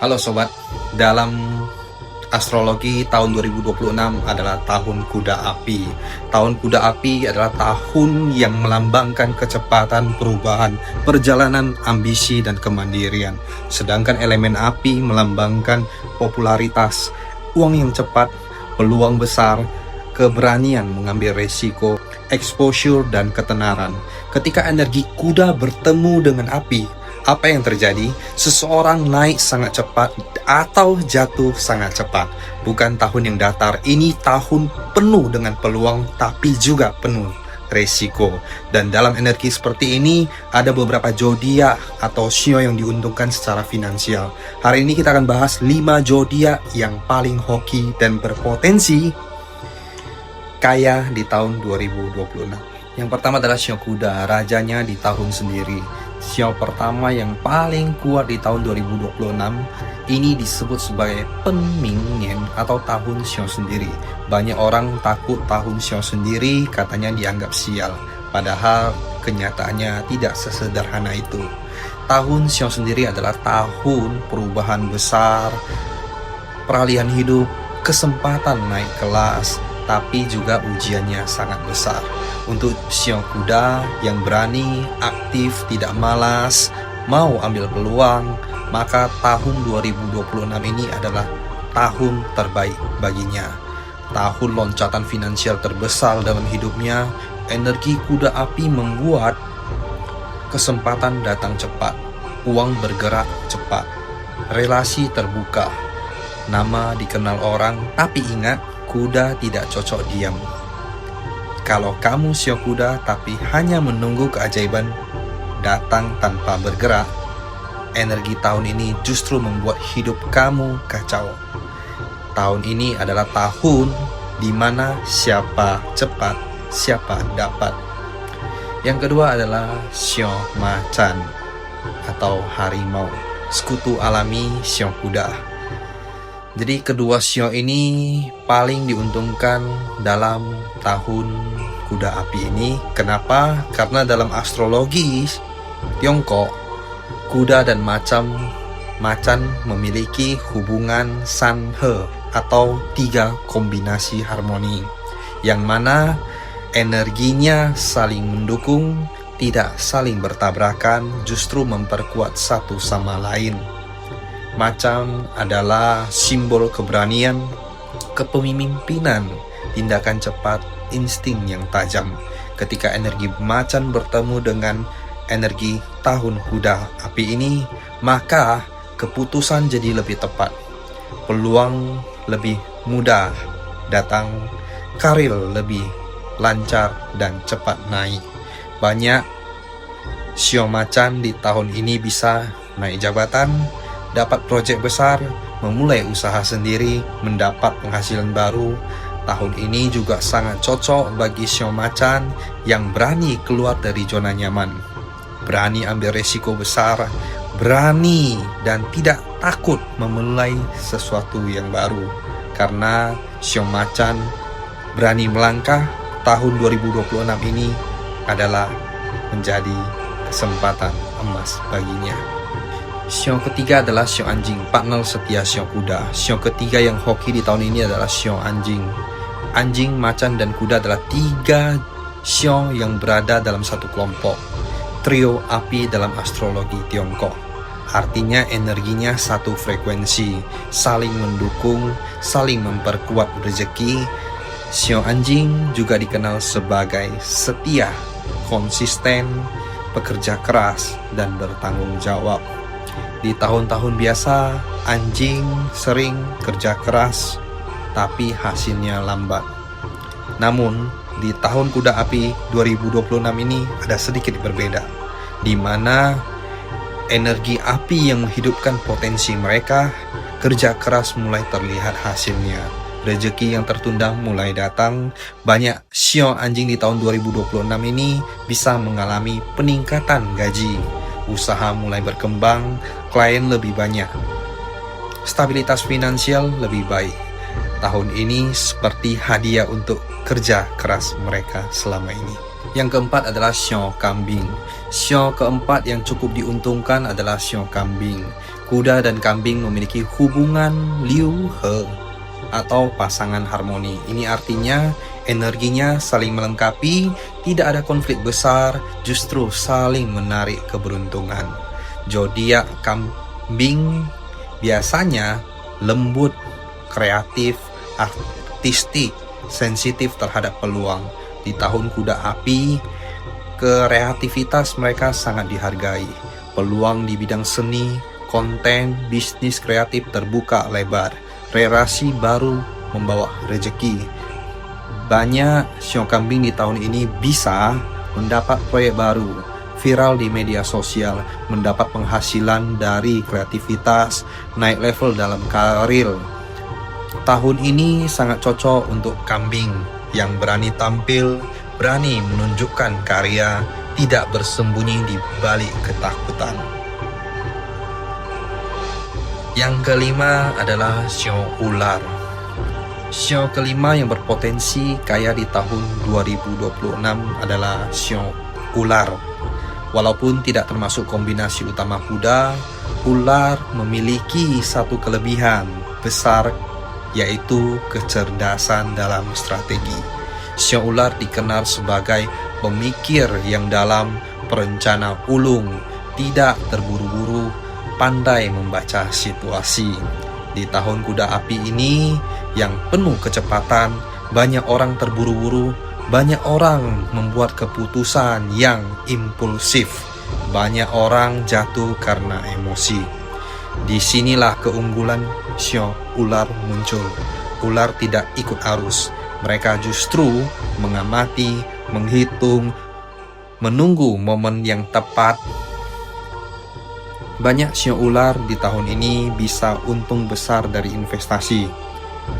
Halo sobat, dalam astrologi tahun 2026 adalah tahun kuda api. Tahun kuda api adalah tahun yang melambangkan kecepatan perubahan, perjalanan ambisi dan kemandirian. Sedangkan elemen api melambangkan popularitas, uang yang cepat, peluang besar, keberanian mengambil resiko, exposure dan ketenaran. Ketika energi kuda bertemu dengan api, apa yang terjadi? Seseorang naik sangat cepat atau jatuh sangat cepat. Bukan tahun yang datar, ini tahun penuh dengan peluang tapi juga penuh resiko. Dan dalam energi seperti ini ada beberapa zodiak atau shio yang diuntungkan secara finansial. Hari ini kita akan bahas 5 zodiak yang paling hoki dan berpotensi kaya di tahun 2026. Yang pertama adalah shio kuda, rajanya di tahun sendiri. Shio pertama yang paling kuat di tahun 2026 ini disebut sebagai penmingyen atau tahun shio sendiri. Banyak orang takut tahun shio sendiri, katanya dianggap sial. Padahal kenyataannya tidak sesederhana itu. Tahun shio sendiri adalah tahun perubahan besar, peralihan hidup, kesempatan naik kelas, tapi juga ujiannya sangat besar. Untuk shio kuda yang berani, aktif, tidak malas, mau ambil peluang, maka tahun 2026 ini adalah tahun terbaik baginya. Tahun loncatan finansial terbesar dalam hidupnya. Energi kuda api membuat kesempatan datang cepat, uang bergerak cepat, relasi terbuka, nama dikenal orang, tapi ingat, kuda tidak cocok diam. Kalau kamu shio kuda tapi hanya menunggu keajaiban datang tanpa bergerak, energi tahun ini justru membuat hidup kamu kacau. Tahun ini adalah tahun di mana siapa cepat, siapa dapat. Yang kedua adalah shio macan atau harimau, sekutu alami shio kuda. Jadi kedua shio ini paling diuntungkan dalam tahun kuda api ini. Kenapa? Karena dalam astrologi Tiongkok, kuda dan macan memiliki hubungan sanhe atau 3 kombinasi harmoni, yang mana energinya saling mendukung, tidak saling bertabrakan, justru memperkuat satu sama lain. Macan adalah simbol keberanian, kepemimpinan, tindakan cepat, insting yang tajam. Ketika energi macan bertemu dengan energi tahun kuda api ini, maka keputusan jadi lebih tepat, peluang lebih mudah datang, karir lebih lancar dan cepat naik. Banyak shio macan di tahun ini bisa naik jabatan, dapat proyek besar, memulai usaha sendiri, mendapat penghasilan baru. Tahun ini juga sangat cocok bagi shio macan yang berani keluar dari zona nyaman, berani ambil resiko besar, berani dan tidak takut memulai sesuatu yang baru. Karena shio macan berani melangkah, tahun 2026 ini adalah menjadi kesempatan emas baginya. Shio ketiga adalah shio anjing, partner setia shio kuda. Shio ketiga yang hoki di tahun ini adalah shio anjing. Anjing, macan, dan kuda adalah 3 shio yang berada dalam satu kelompok. Trio api dalam astrologi Tiongkok. Artinya energinya satu frekuensi, saling mendukung, saling memperkuat rezeki. Shio anjing juga dikenal sebagai setia, konsisten, pekerja keras, dan bertanggung jawab. Di tahun-tahun biasa, anjing sering kerja keras, tapi hasilnya lambat. Namun, di tahun kuda api 2026 ini ada sedikit berbeda, di mana energi api yang menghidupkan potensi mereka, kerja keras mulai terlihat hasilnya. Rezeki yang tertunda mulai datang. Banyak shio anjing di tahun 2026 ini bisa mengalami peningkatan gaji. Usaha mulai berkembang, klien lebih banyak, stabilitas finansial lebih baik. Tahun ini seperti hadiah untuk kerja keras mereka selama ini. Yang keempat adalah shio kambing. Shio keempat yang cukup diuntungkan adalah shio kambing. Kuda dan kambing memiliki hubungan liu he atau pasangan harmoni. Ini artinya energinya saling melengkapi, tidak ada konflik besar, justru saling menarik keberuntungan. Zodiak kambing biasanya lembut, kreatif, artistik, sensitif terhadap peluang. Di tahun kuda api, kreativitas mereka sangat dihargai. Peluang di bidang seni, konten, bisnis kreatif terbuka lebar. Relasi baru membawa rezeki. Banyak sio kambing di tahun ini bisa mendapat proyek baru, viral di media sosial, mendapat penghasilan dari kreativitas, naik level dalam karir. Tahun ini sangat cocok untuk kambing yang berani tampil, berani menunjukkan karya, tidak bersembunyi di balik ketakutan. Yang kelima adalah sio ular. Sio kelima yang berpotensi kaya di tahun 2026 adalah sio ular. Walaupun tidak termasuk kombinasi utama kuda, ular memiliki satu kelebihan besar, yaitu kecerdasan dalam strategi. Sio ular dikenal sebagai pemikir yang dalam, perencana ulung, tidak terburu-buru, pandai membaca situasi. Di tahun kuda api ini yang penuh kecepatan, banyak orang terburu-buru, banyak orang membuat keputusan yang impulsif, banyak orang jatuh karena emosi. Disinilah keunggulan sio ular muncul. Ular tidak ikut arus, mereka justru mengamati, menghitung, menunggu momen yang tepat. Banyak sio ular di tahun ini bisa untung besar dari investasi,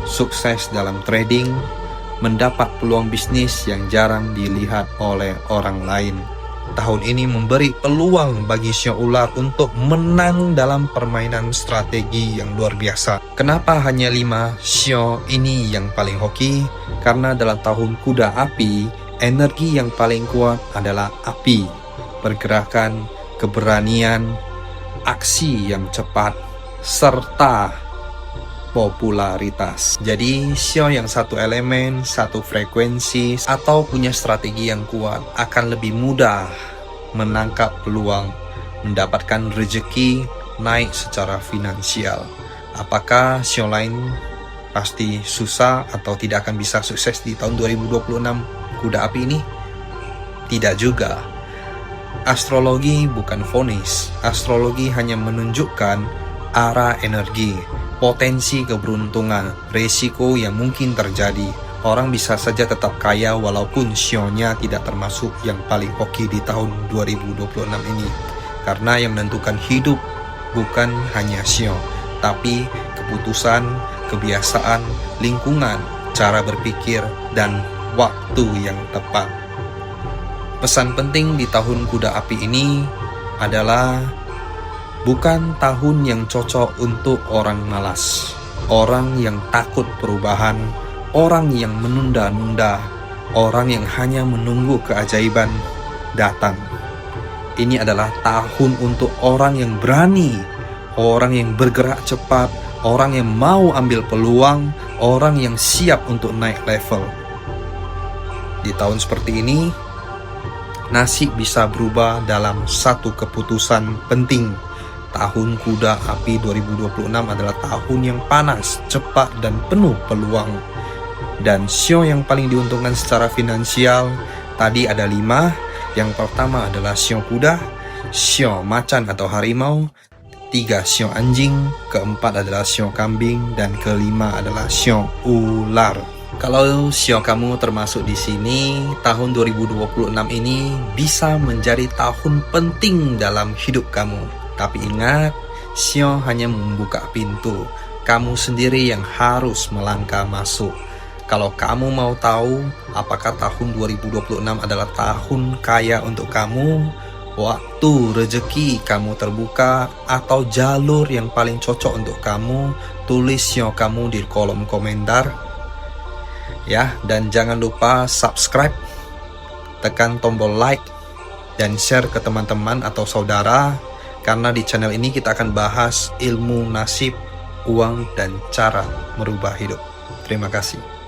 sukses dalam trading, mendapat peluang bisnis yang jarang dilihat oleh orang lain. Tahun ini memberi peluang bagi sio ular untuk menang dalam permainan strategi yang luar biasa. Kenapa hanya 5 sio ini yang paling hoki? Karena dalam tahun kuda api, energi yang paling kuat adalah api, pergerakan, keberanian, aksi yang cepat, serta popularitas. Jadi sio yang satu elemen, satu frekuensi, atau punya strategi yang kuat akan lebih mudah menangkap peluang, mendapatkan rezeki, naik secara finansial. Apakah sio lain pasti susah atau tidak akan bisa sukses di tahun 2026 kuda api ini? Tidak juga. Astrologi bukan vonis. Astrologi hanya menunjukkan arah energi, potensi keberuntungan, resiko yang mungkin terjadi. Orang bisa saja tetap kaya walaupun sionya tidak termasuk yang paling hoki di tahun 2026 ini. Karena yang menentukan hidup bukan hanya sio, tapi keputusan, kebiasaan, lingkungan, cara berpikir, dan waktu yang tepat. Pesan penting di tahun kuda api ini adalah bukan tahun yang cocok untuk orang malas, orang yang takut perubahan, orang yang menunda-nunda, orang yang hanya menunggu keajaiban datang. Ini adalah tahun untuk orang yang berani, orang yang bergerak cepat, orang yang mau ambil peluang, orang yang siap untuk naik level. Di tahun seperti ini, nasib bisa berubah dalam satu keputusan penting. Tahun kuda api 2026 adalah tahun yang panas, cepat, dan penuh peluang. Dan sio yang paling diuntungkan secara finansial tadi ada 5. Yang pertama adalah sio kuda, sio macan atau harimau, 3 sio anjing, keempat adalah sio kambing, dan kelima adalah sio ular. Kalau sio kamu termasuk di sini, tahun 2026 ini bisa menjadi tahun penting dalam hidup kamu. Tapi ingat, sio hanya membuka pintu. Kamu sendiri yang harus melangkah masuk. Kalau kamu mau tahu apakah tahun 2026 adalah tahun kaya untuk kamu, waktu rezeki kamu terbuka, atau jalur yang paling cocok untuk kamu, tulis sio kamu di kolom komentar. Ya, dan jangan lupa subscribe, tekan tombol like, dan share ke teman-teman atau saudara, karena di channel ini kita akan bahas ilmu nasib, uang, dan cara merubah hidup. Terima kasih.